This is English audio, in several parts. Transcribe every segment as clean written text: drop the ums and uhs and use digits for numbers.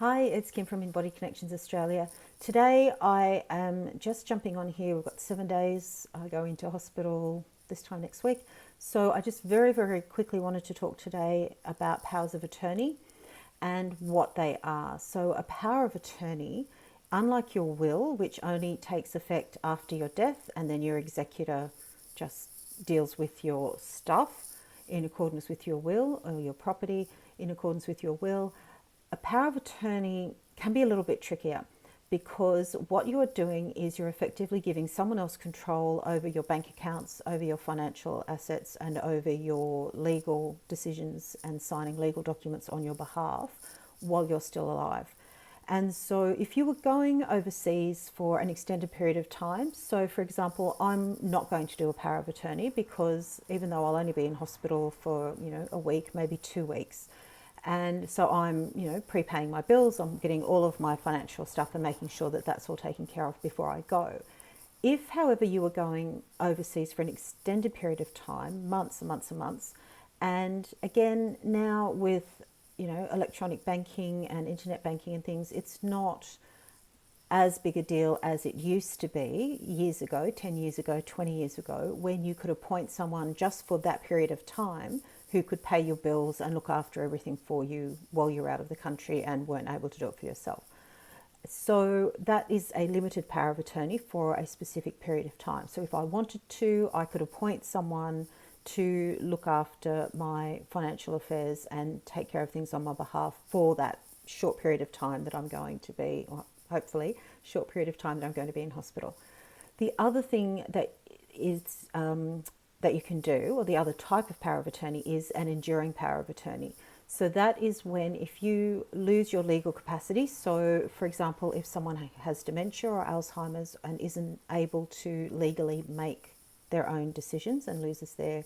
Hi, it's Kim from InBody Connections Australia. Today I am just jumping on here. We've got 7 days. I go into hospital this time next week. So I just very quickly wanted to talk today about powers of attorney and what they are. So a power of attorney, unlike your will, which only takes effect after your death and then your executor just deals with your stuff in accordance with your will, or your property in accordance with your will, a power of attorney can be a little bit trickier, because what you are doing is you're effectively giving someone else control over your bank accounts, over your financial assets, and over your legal decisions and signing legal documents on your behalf while you're still alive. And so if you were going overseas for an extended period of time, so for example, I'm not going to do a power of attorney, because even though I'll only be in hospital for, a week, maybe 2 weeks, and so I'm, prepaying my bills, I'm getting all of my financial stuff and making sure that that's all taken care of before I go. If, however, you were going overseas for an extended period of time, months and months and months, and again, now with, electronic banking and internet banking and things, it's not as big a deal as it used to be years ago, 10 years ago, 20 years ago, when you could appoint someone just for that period of time who could pay your bills and look after everything for you while you're out of the country and weren't able to do it for yourself. So that is a limited power of attorney for a specific period of time. So if I wanted to, I could appoint someone to look after my financial affairs and take care of things on my behalf for that short period of time that I'm going to be, or hopefully short period of time that I'm going to be in hospital. The other thing that is that you can do, or the other type of power of attorney, is an enduring power of attorney. So that is when, if you lose your legal capacity, so for example, if someone has dementia or Alzheimer's and isn't able to legally make their own decisions and loses their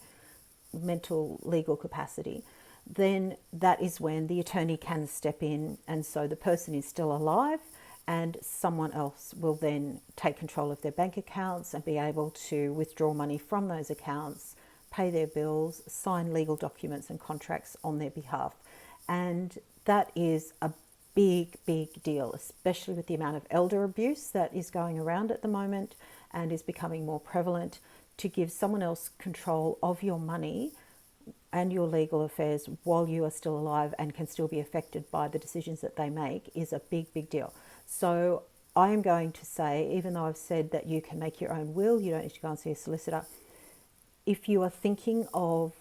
mental legal capacity, then that is when the attorney can step in, and so the person is still alive and someone else will then take control of their bank accounts and be able to withdraw money from those accounts, pay their bills, sign legal documents and contracts on their behalf. And that is a big deal, especially with the amount of elder abuse that is going around at the moment and is becoming more prevalent. To give someone else control of your money and your legal affairs while you are still alive and can still be affected by the decisions that they make is a big deal. So I am going to say, even though I've said that you can make your own will, you don't need to go and see a solicitor. If you are thinking of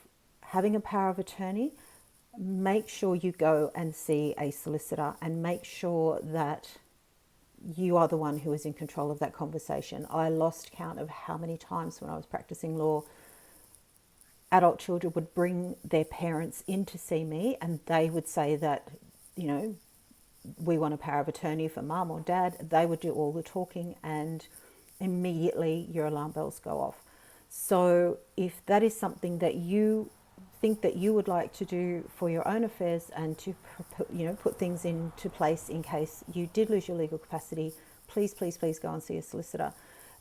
having a power of attorney, make sure you go and see a solicitor and make sure that you are the one who is in control of that conversation. I lost count of how many times when I was practicing law, adult children would bring their parents in to see me and they would say that, we want a power of attorney for mum or dad. They would do all the talking and immediately your alarm bells go off. So if that is something that you think that you would like to do for your own affairs and to put things into place in case you did lose your legal capacity, please go and see a solicitor.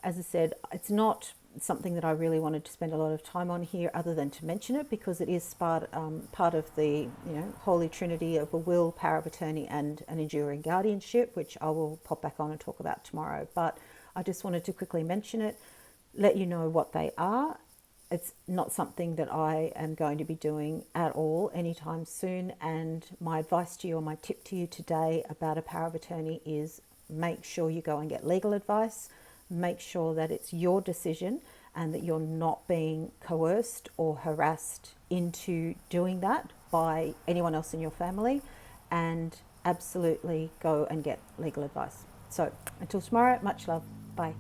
As I said, it's not something that I really wanted to spend a lot of time on here, other than to mention it, because it is part of the holy trinity of a will, power of attorney and an enduring guardianship, which I will pop back on and talk about tomorrow. But I just wanted to quickly mention it, let you know what they are. It's not something that I am going to be doing at all anytime soon, and my advice to you, or my tip to you today about a power of attorney, is make sure you go and get legal advice. Make sure that it's your decision and that you're not being coerced or harassed into doing that by anyone else in your family, and absolutely go and get legal advice. So until tomorrow, much love. Bye.